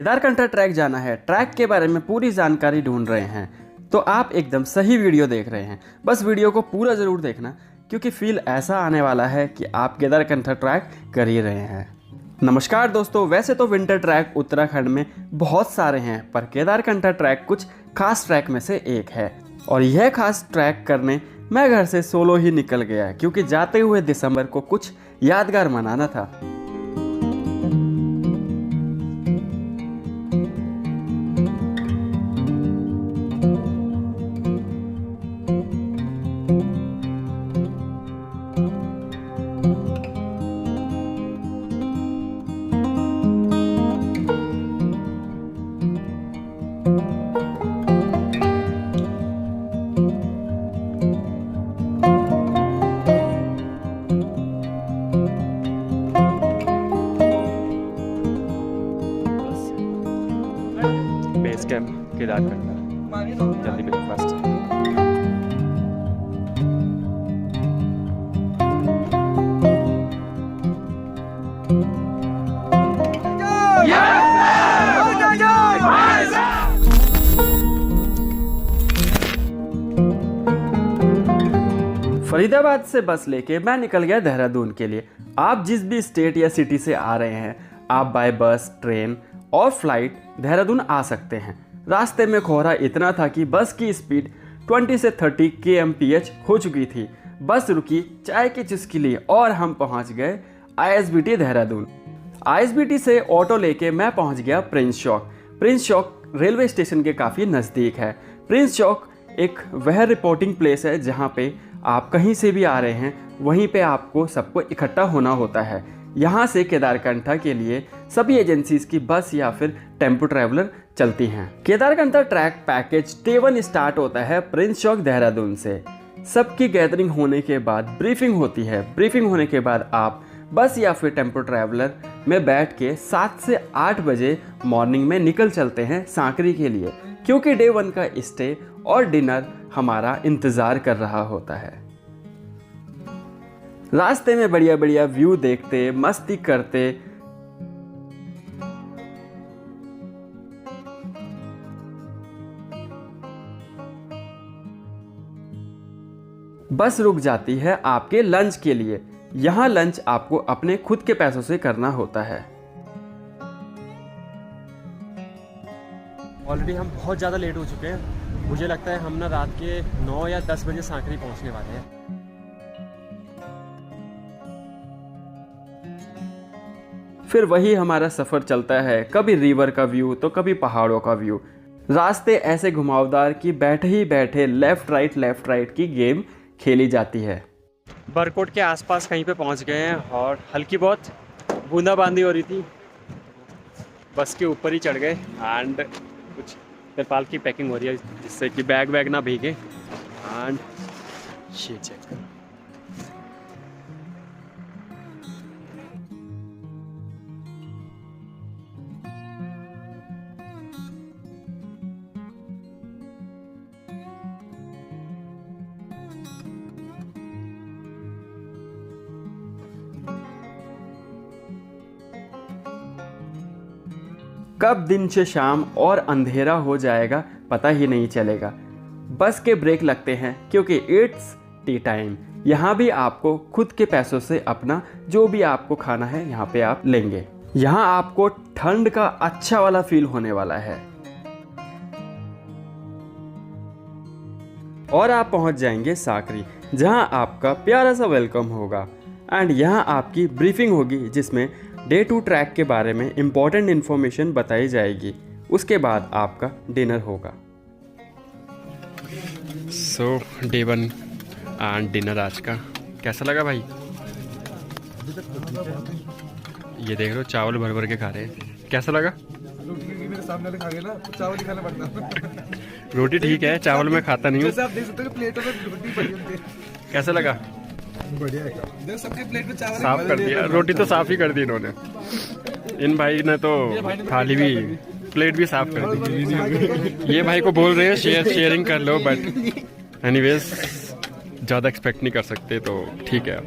Kedarkantha track जाना है, track के बारे में पूरी जानकारी ढूंढ रहे हैं तो आप एकदम सही वीडियो देख रहे हैं। बस वीडियो को पूरा ज़रूर देखना क्योंकि फील ऐसा आने वाला है कि आप केदारकंठा ट्रैक कर ही रहे हैं। नमस्कार दोस्तों, वैसे तो विंटर ट्रैक उत्तराखंड में बहुत सारे हैं पर केदारकंठा ट्रैक कुछ खास ट्रैक में से एक है और यह खास ट्रैक करने मैं घर से सोलो ही निकल गया क्योंकि जाते हुए दिसंबर को कुछ यादगार मनाना था। बेस कैंप केदारकंठा, जल्दी ब्रेकफास्ट। फरीदाबाद से बस लेके मैं निकल गया देहरादून के लिए। आप जिस भी स्टेट या सिटी से आ रहे हैं, आप बाय बस, ट्रेन और फ्लाइट देहरादून आ सकते हैं। रास्ते में कोहरा इतना था कि बस की स्पीड 20 से 30 kmph हो चुकी थी। बस रुकी चाय की चुस्की ली और हम पहुंच गए ISBT देहरादून। ISBT से ऑटो लेके मैं पहुंच गया प्रिंस चौक। प्रिंस चौक रेलवे स्टेशन के काफ़ी नज़दीक है। प्रिंस चौक एक वह रिपोर्टिंग प्लेस है जहाँ पे आप कहीं से भी आ रहे हैं, वहीं पे आपको सबको इकट्ठा होना होता है। यहाँ से केदारकंठा के लिए सभी एजेंसीज की बस या फिर टेम्पो ट्रैवलर चलती हैं। Kedarkantha track package day 1 start होता है प्रिंस चौक देहरादून से। सबकी गैदरिंग होने के बाद ब्रीफिंग होती है। ब्रीफिंग होने के बाद आप बस या फिर टेम्पो ट्रैवलर में बैठ के 7 से 8 बजे मॉर्निंग में निकल चलते हैं सांकरी के लिए, क्योंकि डे 1 का स्टे और डिनर हमारा इंतज़ार कर रहा होता है। रास्ते में बढ़िया बढ़िया व्यू देखते, मस्ती करते बस रुक जाती है आपके लंच के लिए। यहाँ लंच आपको अपने खुद के पैसों से करना होता है। ऑलरेडी हम बहुत ज़्यादा लेट हो चुके हैं। मुझे लगता है हम ना रात के 9 या 10 बजे सांकरी पहुँचने वाले हैं। फिर वही हमारा सफ़र चलता है, कभी रिवर का व्यू तो कभी पहाड़ों का व्यू। रास्ते ऐसे घुमावदार कि बैठे ही बैठे लेफ़्ट राइट की गेम खेली जाती है। बरकोट के आसपास कहीं पे पहुंच गए हैं और हल्की बहुत बूंदाबांदी हो रही थी। बस के ऊपर ही चढ़ गए एंड कुछ तिरपाल की पैकिंग हो रही है जिससे कि बैग वैग ना भीगे। एंड ये चेक करो, कब दिन से शाम और अंधेरा हो जाएगा पता ही नहीं चलेगा। बस के ब्रेक लगते हैं क्योंकि इट्स टी टाइम। यहाँ भी आपको खुद के पैसों से अपना जो भी आपको खाना है यहाँ पे आप लेंगे। यहाँ आपको ठंड का अच्छा वाला फील होने वाला है और आप पहुँच जाएंगे सांकरी, जहाँ आपका प्यारा सा वेलकम होगा एंड यहाँ आपकी ब्रीफिंग होगी जिसमें डे 2 ट्रैक के बारे में इम्पॉर्टेंट इन्फॉर्मेशन बताई जाएगी। उसके बाद आपका डिनर होगा। सो डे 1 एंड डिनर आज का कैसा लगा भाई? ये देख लो चावल भर भर के खा रहे हैं। कैसा लगा? रोटी मेरे सामने खा गए ना, चावल ही खाना पड़ता। रोटी ठीक है, चावल मैं खाता नहीं हूँ। आप देख सकते हो प्लेटों में रोटी पड़ी होती है। कैसा लगा? बढ़िया है। सबके प्लेट में चावल साफ कर दिया, रोटी तो साफ ही कर दी इन्होंने। इन भाई ने तो थाली भी, प्लेट भी साफ कर दी। ये भाई को बोल रहे हैं शेयरिंग कर लो, बट एनीवेज ज़्यादा एक्सपेक्ट नहीं कर सकते तो ठीक है।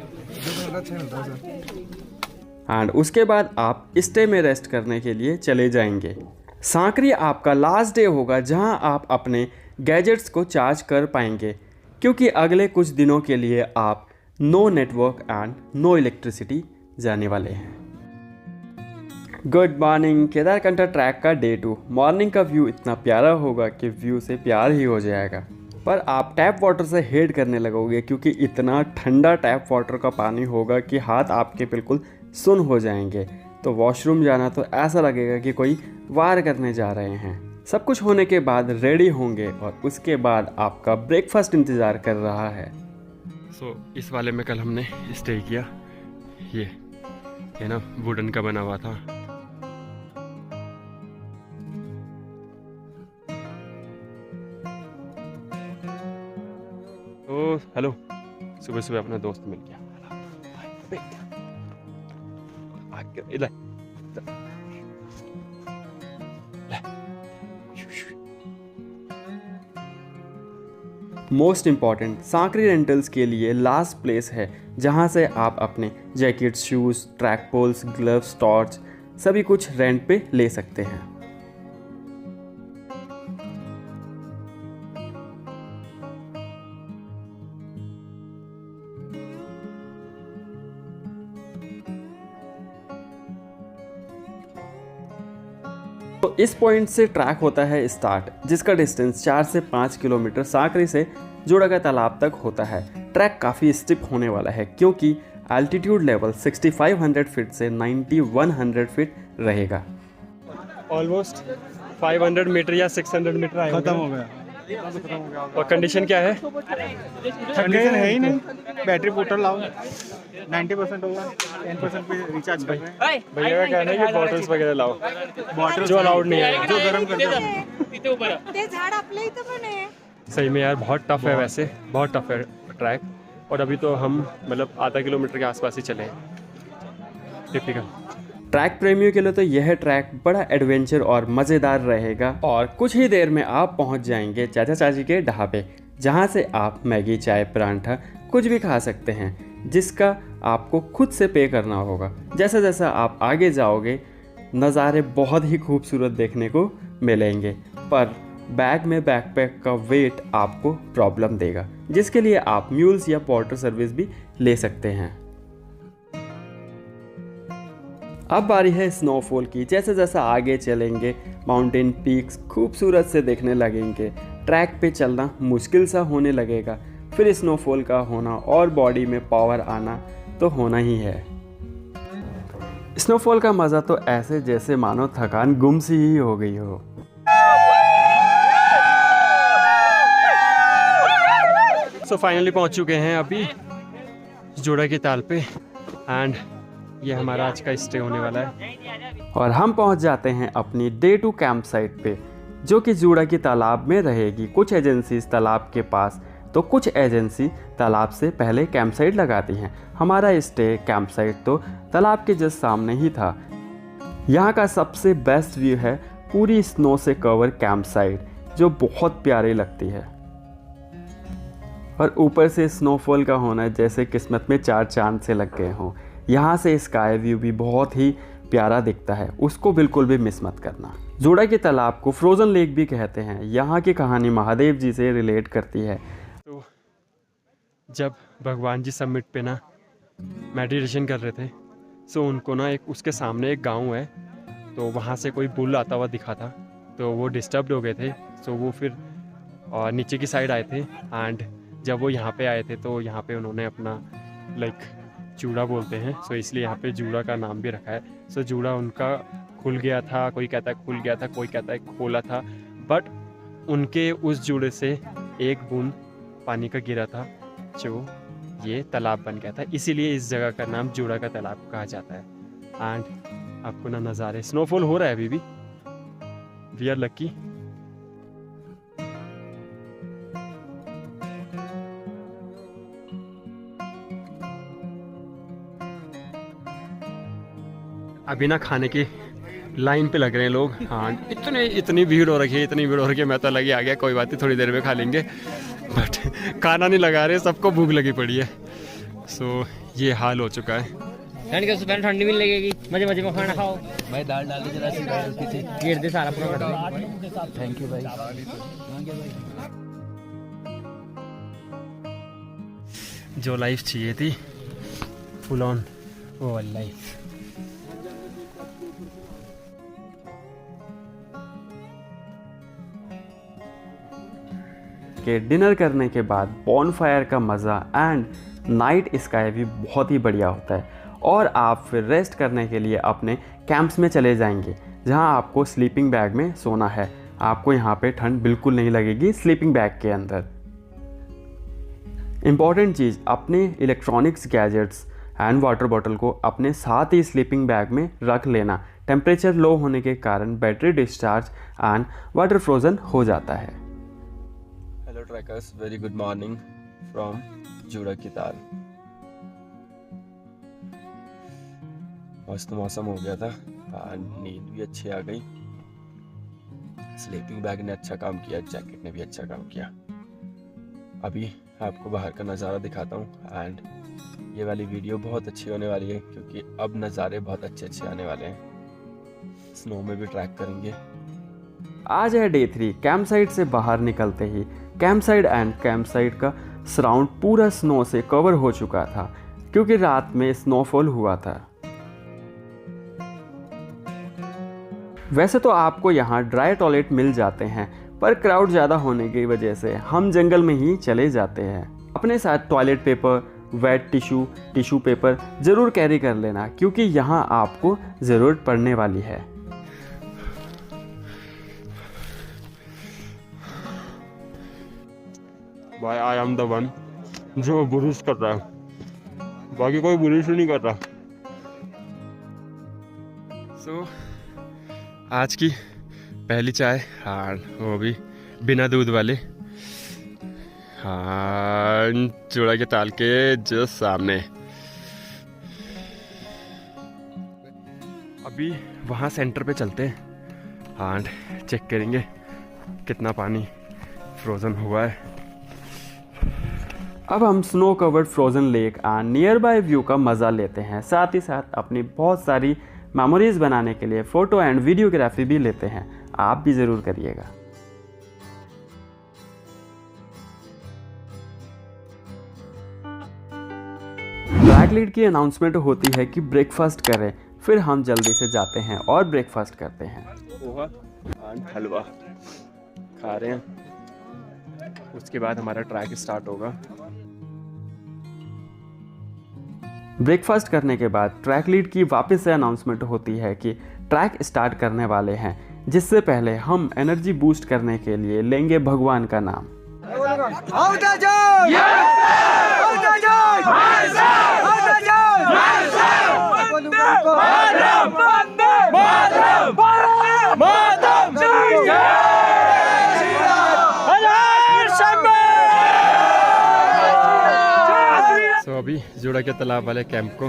एंड उसके बाद आप स्टे में रेस्ट करने के लिए चले जाएंगे। सांकरी आपका लास्ट डे होगा जहां आप अपने गैजेट्स को चार्ज कर पाएंगे, क्योंकि अगले कुछ दिनों के लिए आप no network and no electricity जाने वाले हैं। गुड मॉर्निंग, केदारकंठा ट्रैक का डे 2। मॉर्निंग का व्यू इतना प्यारा होगा कि व्यू से प्यार ही हो जाएगा, पर आप टैप वाटर से हेट करने लगोगे क्योंकि इतना ठंडा टैप वाटर का पानी होगा कि हाथ आपके बिल्कुल सुन्न हो जाएंगे। तो वॉशरूम जाना तो ऐसा लगेगा कि कोई वार करने जा रहे हैं। सब कुछ होने के बाद रेडी होंगे और उसके बाद आपका ब्रेकफास्ट इंतज़ार कर रहा है। इस वाले में कल हमने स्टे किया, ये ना वुडन का बना हुआ था। तो हेलो, सुबह सुबह अपना दोस्त मिल गया। इधर मोस्ट इम्पॉर्टेंट, सांकरी रेंटल्स के लिए लास्ट प्लेस है जहां से आप अपने jackets, shoes, trek poles, gloves, torch सभी कुछ रेंट पे ले सकते हैं। तो इस पॉइंट से ट्रैक होता है स्टार्ट, जिसका डिस्टेंस 4 से 5 किलोमीटर सांकरी से जोड़ागा तालाब तक होता है। ट्रैक काफ़ी स्टिप होने वाला है क्योंकि एल्टीट्यूड लेवल 6500 फीट से 9100 फीट रहेगा। ऑलमोस्ट 500 मीटर या 600 मीटर आए, खत्म हो गया। और कंडीशन क्या है? कंडीशन है ही नहीं। बैटरी पोर्टल लाओ, 90% होगा, 10% पे रिचार्ज कर रहे हैं। भैया का कहना है कि बॉटल्स वगैरह लाओ, बॉटल जो अलाउड नहीं है, जो गरम कर दो। ते झाड आपल्या इथं पण आहे। सही में यार बहुत टफ है, वैसे बहुत टफ है ट्रैक। और अभी तो हम मतलब आधा किलोमीटर के आसपास ही चले हैं। टिपिकल ट्रैक प्रेमियों के लिए तो यह ट्रैक बड़ा एडवेंचर और मज़ेदार रहेगा। और कुछ ही देर में आप पहुंच जाएंगे चाचा चाची के ढाबे, जहां से आप मैगी, चाय, परांठा कुछ भी खा सकते हैं, जिसका आपको खुद से पे करना होगा। जैसा जैसा आप आगे जाओगे नज़ारे बहुत ही खूबसूरत देखने को मिलेंगे, पर बैग में बैकपैक का वेट आपको प्रॉब्लम देगा, जिसके लिए आप म्यूल्स या पोर्टर सर्विस भी ले सकते हैं। अब बारी है स्नोफॉल की। जैसे जैसा आगे चलेंगे माउंटेन पीक्स खूबसूरत से देखने लगेंगे, ट्रैक पे चलना मुश्किल सा होने लगेगा, फिर स्नोफॉल का होना और बॉडी में पावर आना तो होना ही है। स्नोफॉल का मज़ा तो ऐसे जैसे मानो थकान गुम सी ही हो गई हो। सो फाइनली पहुंच चुके हैं अभी जोड़ा की ताल पे, एंड ये हमारा आज का स्टे होने वाला है। और हम पहुंच जाते हैं अपनी डे 2 कैंप साइट पे, जो कि जोड़ा की तालाब में रहेगी। कुछ एजेंसीज तालाब के पास तो कुछ एजेंसी तालाब से पहले कैंप साइट लगाती हैं। हमारा स्टे कैंप साइट तो तालाब के जस्ट सामने ही था। यहाँ का सबसे बेस्ट व्यू है पूरी स्नो से कवर कैंप साइट, जो बहुत प्यारी लगती है। और ऊपर से स्नोफॉल का होना जैसे किस्मत में 4 चांद से लग गए हों। यहाँ से स्काई व्यू भी बहुत ही प्यारा दिखता है, उसको बिल्कुल भी मिस मत करना। जोड़ा के तालाब को फ्रोज़न लेक भी कहते हैं। यहाँ की कहानी महादेव जी से रिलेट करती है। तो जब भगवान जी समिट पे ना मेडिटेशन कर रहे थे, सो उनको ना एक उसके सामने एक गांव है, तो वहाँ से कोई बुल आता हुआ दिखा था, तो वो डिस्टर्ब हो गए थे। सो वो फिर नीचे की साइड आए थे, एंड जब वो यहाँ पे आए थे तो यहाँ पे उन्होंने अपना लाइक जूड़ा बोलते हैं, सो इसलिए यहाँ पे जूड़ा का नाम भी रखा है। सो जूड़ा उनका खुल गया था, कोई कहता है खुल गया था, कोई कहता है खोला था, बट उनके उस जूड़े से एक बूंद पानी का गिरा था, जो ये तालाब बन गया था। इसीलिए इस जगह का नाम जूड़ा का तालाब कहा जाता है। एंड आपको ना नज़ारे, स्नोफॉल हो रहा है अभी भी, वी आर लकी। अभी ना खाने की लाइन पे लग रहे हैं लोग। हाँ, इतनी भीड़ हो रखी है, इतनी भीड़ हो रखी है, मैं तो लगी आ गया, कोई बात नहीं, थोड़ी देर में खा लेंगे, बट खाना नहीं लगा रहे, सबको भूख लगी पड़ी है। सो ये हाल हो चुका है। ठंड के सुबह ठंडी भी लगेगी, मजे मजे में खाना खाओ। भाई दाल डाल दे जरा सी पीछे। घेर दे सारा पूरा कर दे। थैंक यू भाई। जो लाइफ चाहिए थी, फुल ऑन वो वाली लाइफ। के डिनर करने के बाद बॉनफायर का मज़ा एंड नाइट स्काई भी बहुत ही बढ़िया होता है, और आप फिर रेस्ट करने के लिए अपने कैंप्स में चले जाएंगे जहां आपको स्लीपिंग बैग में सोना है। आपको यहाँ पे ठंड बिल्कुल नहीं लगेगी स्लीपिंग बैग के अंदर। इम्पॉर्टेंट चीज़, अपने electronics gadgets and water bottle को अपने साथ ही स्लीपिंग बैग में रख लेना। टेम्परेचर लो होने के कारण battery discharge and water frozen हो जाता है। Hello trekkers, very good morning from Juda की ताल। मस्त मौसम हो गया था, नींद भी अच्छी आ गई। स्लीपिंग बैग ने अच्छा काम किया, जैकेट ने भी अच्छा काम किया। अभी आपको बाहर का नज़ारा दिखाता हूँ एंड ये वाली वीडियो बहुत अच्छी होने वाली है क्योंकि अब नज़ारे बहुत अच्छे आने वाले हैं। स्नो में भी ट्रैक करेंगे। आज है डे 3। कैंप साइट से बाहर निकलते ही camp site and camp site का सराउंड पूरा स्नो से कवर हो चुका था क्योंकि रात में स्नोफॉल हुआ था। वैसे तो आपको यहाँ ड्राई टॉयलेट मिल जाते हैं, पर क्राउड ज़्यादा होने की वजह से हम जंगल में ही चले जाते हैं। अपने साथ toilet paper, wet tissue paper ज़रूर कैरी कर लेना क्योंकि यहाँ आपको ज़रूरत पड़ने वाली है। भाई आई एम द वन जो बुरिश कर रहा है, बाकी कोई बुरिश नहीं कर रहा। सो आज की पहली चाय, हाँ वो भी बिना दूध वाले, हाँ चूड़ा के ताल के जस्ट सामने। अभी वहाँ सेंटर पे चलते हैं, हाँ चेक करेंगे कितना पानी फ्रोज़न हुआ है। अब हम snow covered frozen lake and near by view का मज़ा लेते हैं, साथ ही साथ अपनी बहुत सारी मेमोरीज बनाने के लिए फ़ोटो एंड वीडियोग्राफी भी लेते हैं। आप भी ज़रूर करिएगा। ट्रैक लीड की अनाउंसमेंट होती है कि ब्रेकफास्ट करें, फिर हम जल्दी से जाते हैं और ब्रेकफास्ट करते हैं। पोहा एंड हलवा खा रहे हैं, उसके बाद हमारा ट्रैक स्टार्ट होगा। ब्रेकफास्ट करने के बाद ट्रैक लीड की वापस से अनाउंसमेंट होती है कि ट्रैक स्टार्ट करने वाले हैं, जिससे पहले हम एनर्जी बूस्ट करने के लिए लेंगे भगवान का नाम। तो अभी जूड़ा के तालाब वाले कैंप को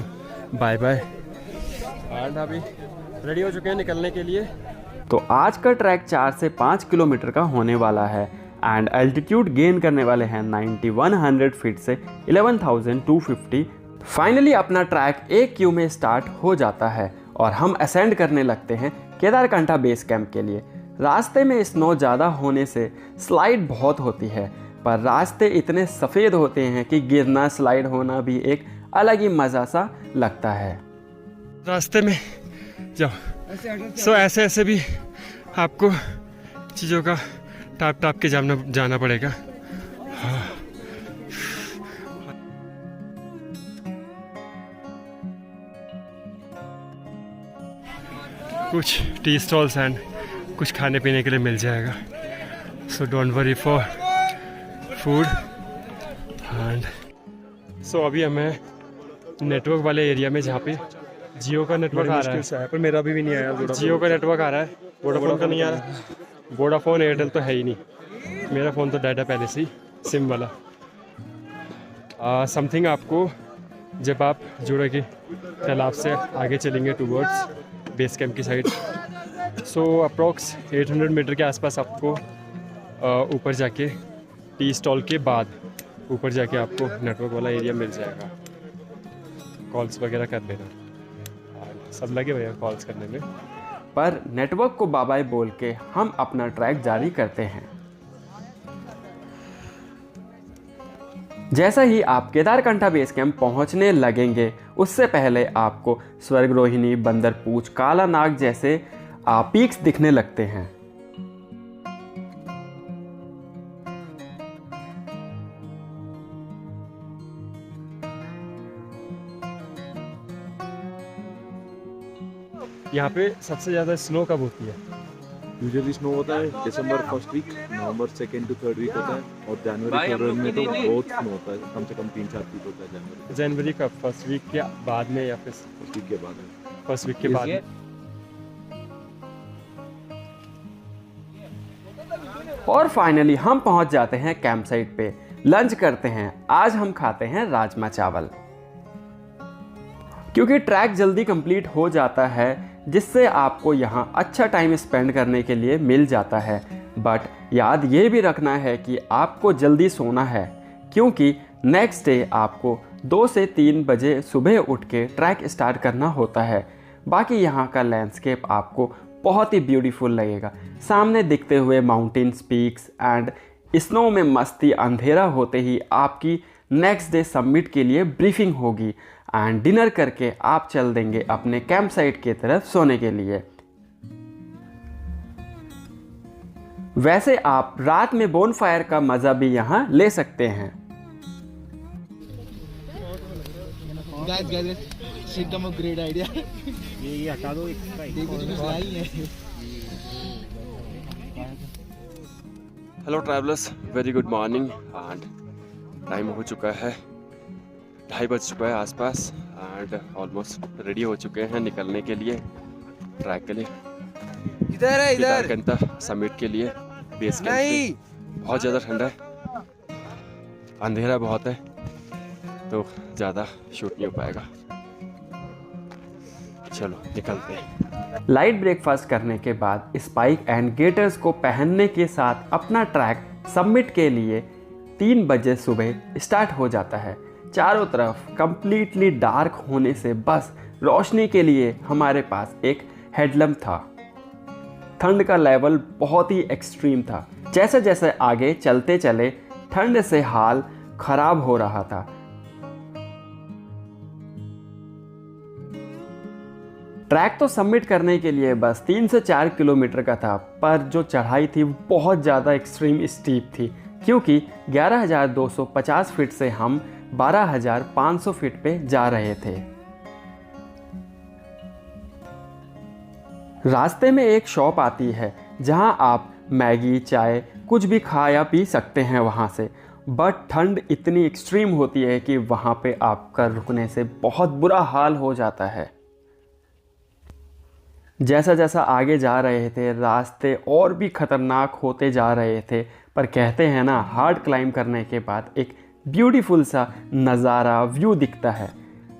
बाय बाय, एंड अभी रेडी हो चुके हैं निकलने के लिए। तो आज का ट्रैक 4 से 5 किलोमीटर का होने वाला है एंड एल्टीट्यूड गेन करने वाले हैं 9100 फीट से 11250। फाइनली अपना ट्रैक 1 क्यू में स्टार्ट हो जाता है और हम असेंड करने लगते हैं केदारकंठा बेस कैंप के लिए। रास्ते में स्नो ज़्यादा होने से स्लाइड बहुत होती है, पर रास्ते इतने सफ़ेद होते हैं कि गिरना स्लाइड होना भी एक अलग ही मज़ा सा लगता है। रास्ते में जाओ सो ऐसे ऐसे भी आपको चीज़ों का टाप टाप के जाना पड़ेगा। कुछ टी स्टॉल्स एंड कुछ खाने पीने के लिए मिल जाएगा, so don't worry for food and so अभी हमें नेटवर्क वाले एरिया में जहाँ पे जियो का नेटवर्क आ रहा है, पर मेरा भी नहीं आया। जियो का नेटवर्क आ रहा है, वोडाफोन का नहीं आ रहा। वोडाफोन एयरटेल तो है ही नहीं, मेरा फ़ोन तो डाटा पहले से ही सिम वाला। समथिंग आपको जब आप जूड़ा के तालाब से आगे चलेंगे टूवर्ड्स बेस कैंप की साइड, सो अप्रॉक्स 800 मीटर के आसपास आपको ऊपर जाके टी स्टॉल के बाद ऊपर जाके आपको नेटवर्क वाला एरिया मिल जाएगा। कॉल्स वगैरह कर लेना। सब लगे हुए हैं कॉल्स करने में। पर नेटवर्क को बाय बाय बोल के हम अपना ट्रैक जारी करते हैं। जैसा ही आप केदारकंठा बेस कैंप पहुंचने लगेंगे, उससे पहले आपको स्वर्गरोहिणी, बंदरपूछ, काला नाग जैसे पीक्स दिखने लगते हैं। यहाँ पे सबसे ज़्यादा स्नो कब होती है? यूजुअली स्नो होता है दिसंबर फर्स्ट वीक, नवंबर सेकेंड टू थर्ड वीक होता है, और जनवरी फरवरी में तो बहुत स्नो होता है, कम से कम 3-4 फीट होता है जनवरी। जनवरी का फर्स्ट वीक के बाद में या फिर फर्स्ट वीक के बाद है। फर्स्ट वीक के बाद में? और फाइनली हम पहुंच जाते हैं कैंप साइट पे। लंच करते हैं। आज हम खाते हैं राजमा चावल। क्योंकि ट्रैक जल्दी कंप्लीट हो जाता है, जिससे आपको यहाँ अच्छा टाइम स्पेंड करने के लिए मिल जाता है। बट याद ये भी रखना है कि आपको जल्दी सोना है, क्योंकि नेक्स्ट डे आपको 2 से 3 बजे सुबह उठ के ट्रैक स्टार्ट करना होता है। बाकी यहाँ का लैंडस्केप आपको बहुत ही ब्यूटीफुल लगेगा। सामने दिखते हुए माउंटेन्स, पीक्स एंड स्नो में मस्ती। अंधेरा होते ही आपकी नेक्स्ट डे सबमिट के लिए ब्रीफिंग होगी एंड डिनर करके आप चल देंगे अपने कैंप साइट की तरफ सोने के लिए। वैसे आप रात में बोनफायर का मजा भी यहाँ ले सकते हैं। ये हटा दो। Hello travellers, very good morning. And time हो चुका है 2:30 बज चुका है आसपास, एंड ऑलमोस्ट रेडी हो चुके हैं निकलने के लिए ट्रैक के लिए। इधर है, इधर। केदारकंठा समिट के लिए बेस कैंप पे। बहुत ज़्यादा ठंडा है, अंधेरा बहुत है, तो ज़्यादा शूट नहीं हो पाएगा। चलो निकलते हैं। लाइट ब्रेकफास्ट करने के बाद स्पाइक एंड गेटर्स को पहनने के साथ अपना ट्रैक सबमिट के लिए 3 बजे सुबह स्टार्ट हो जाता है। चारों तरफ कंप्लीटली डार्क होने से बस रोशनी के लिए हमारे पास एक हेडलैम्प था। ठंड का लेवल बहुत ही एक्सट्रीम था। जैसे जैसे आगे चलते चले ठंड से हाल खराब हो रहा था। ट्रैक तो सबमिट करने के लिए बस 3 से 4 किलोमीटर का था, पर जो चढ़ाई थी बहुत ज़्यादा एक्सट्रीम स्टीप थी, क्योंकि 11,250 फीट से हम 12,500 फीट पे जा रहे थे। रास्ते में एक शॉप आती है जहां आप मैगी, चाय कुछ भी खा या पी सकते हैं वहां से। बट ठंड इतनी एक्सट्रीम होती है कि वहां पे आपका रुकने से बहुत बुरा हाल हो जाता है। जैसा जैसा आगे जा रहे थे रास्ते और भी ख़तरनाक होते जा रहे थे, पर कहते हैं ना, हार्ड क्लाइंब करने के बाद एक ब्यूटीफुल सा नज़ारा, व्यू दिखता है।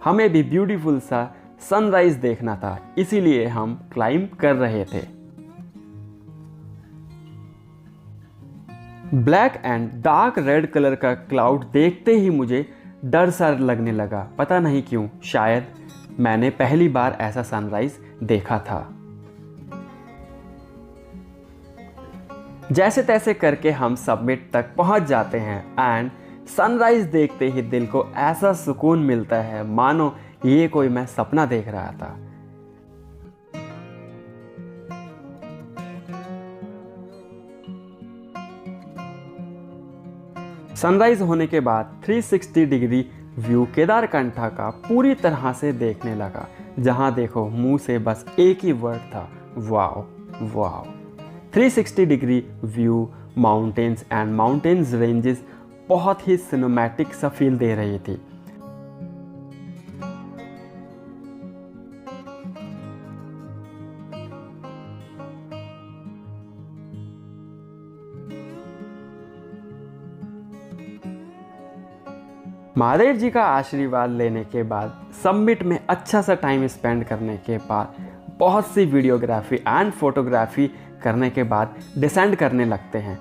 हमें भी ब्यूटीफुल सा सनराइज़ देखना था, इसीलिए हम क्लाइंब कर रहे थे। Black and dark red colour का क्लाउड देखते ही मुझे डर सा लगने लगा। पता नहीं क्यों, शायद मैंने पहली बार ऐसा सनराइज देखा था। जैसे तैसे करके हम सबमिट तक पहुंच जाते हैं एंड सनराइज देखते ही दिल को ऐसा सुकून मिलता है मानो ये कोई मैं सपना देख रहा था। सनराइज होने के बाद 360 डिग्री व्यू केदारकंठा का पूरी तरह से देखने लगा। जहां देखो मुंह से बस एक ही वर्ड था, wow wow. 360 degree view, mountains and mountains ranges बहुत ही सिनेमैटिक सा फील दे रही थी। महादेव जी का आशीर्वाद लेने के बाद, सबमिट में अच्छा सा टाइम स्पेंड करने के बाद, बहुत सी वीडियोग्राफी एंड फोटोग्राफी करने के बाद डिसेंड करने लगते हैं।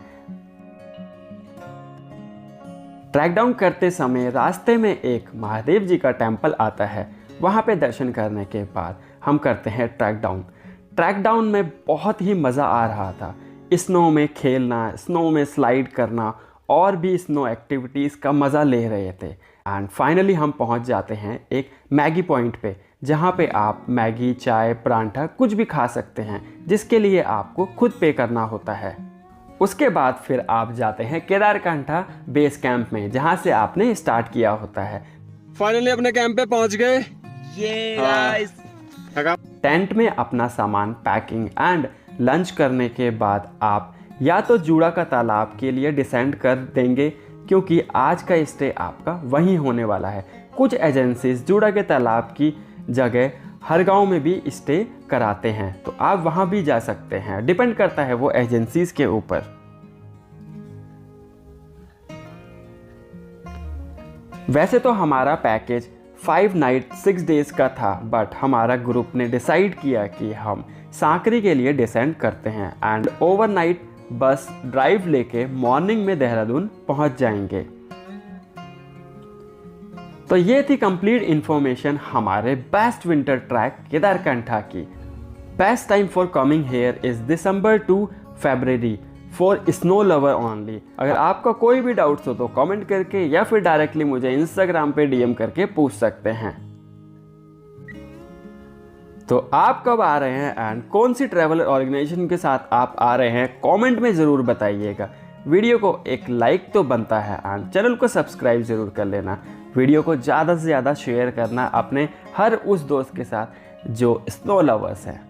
ट्रैक डाउन करते समय रास्ते में एक महादेव जी का टेंपल आता है। वहाँ पे दर्शन करने के बाद हम करते हैं ट्रैक डाउन। ट्रैक डाउन में बहुत ही मज़ा आ रहा था। स्नो में खेलना, स्नो में स्लाइड करना और भी स्नो एक्टिविटीज़ का मज़ा ले रहे थे। एंड फाइनली हम पहुंच जाते हैं एक मैगी पॉइंट पे, जहां पे आप मैगी, चाय, परांठा कुछ भी खा सकते हैं, जिसके लिए आपको खुद पे करना होता है। उसके बाद फिर आप जाते हैं केदारकंठा बेस कैंप में, जहां से आपने स्टार्ट किया होता है। फाइनली अपने कैंप पे पहुंच गए। टेंट में अपना सामान पैकिंग एंड लंच करने के बाद आप या तो जूड़ा का तालाब के लिए डिसेंड कर देंगे, क्योंकि आज का स्टे आपका वहीं होने वाला है। कुछ एजेंसीज जूड़ा के तालाब की जगह हर गांव में भी स्टे कराते हैं, तो आप वहां भी जा सकते हैं। डिपेंड करता है वो एजेंसीज के ऊपर। वैसे तो हमारा पैकेज 5 नाइट 6 डेज का था, बट हमारा ग्रुप ने डिसाइड किया कि हम सांकरी के लिए डिसेंड करते हैं एंड ओवरनाइट बस ड्राइव लेके मॉर्निंग में देहरादून पहुंच जाएंगे। तो ये थी कंप्लीट इन्फॉर्मेशन हमारे बेस्ट विंटर ट्रैक केदारकंठा की। Best time for coming here is December to February for snow lover only. अगर आपका कोई भी डाउट्स हो तो कमेंट करके या फिर डायरेक्टली मुझे इंस्टाग्राम पे डीएम करके पूछ सकते हैं। तो आप कब आ रहे हैं एंड कौन सी ट्रैवल ऑर्गेनाइजेशन के साथ आप आ रहे हैं, कमेंट में ज़रूर बताइएगा। वीडियो को एक लाइक तो बनता है एंड चैनल को सब्सक्राइब ज़रूर कर लेना। वीडियो को ज़्यादा से ज़्यादा शेयर करना अपने हर उस दोस्त के साथ जो स्नो लवर्स हैं।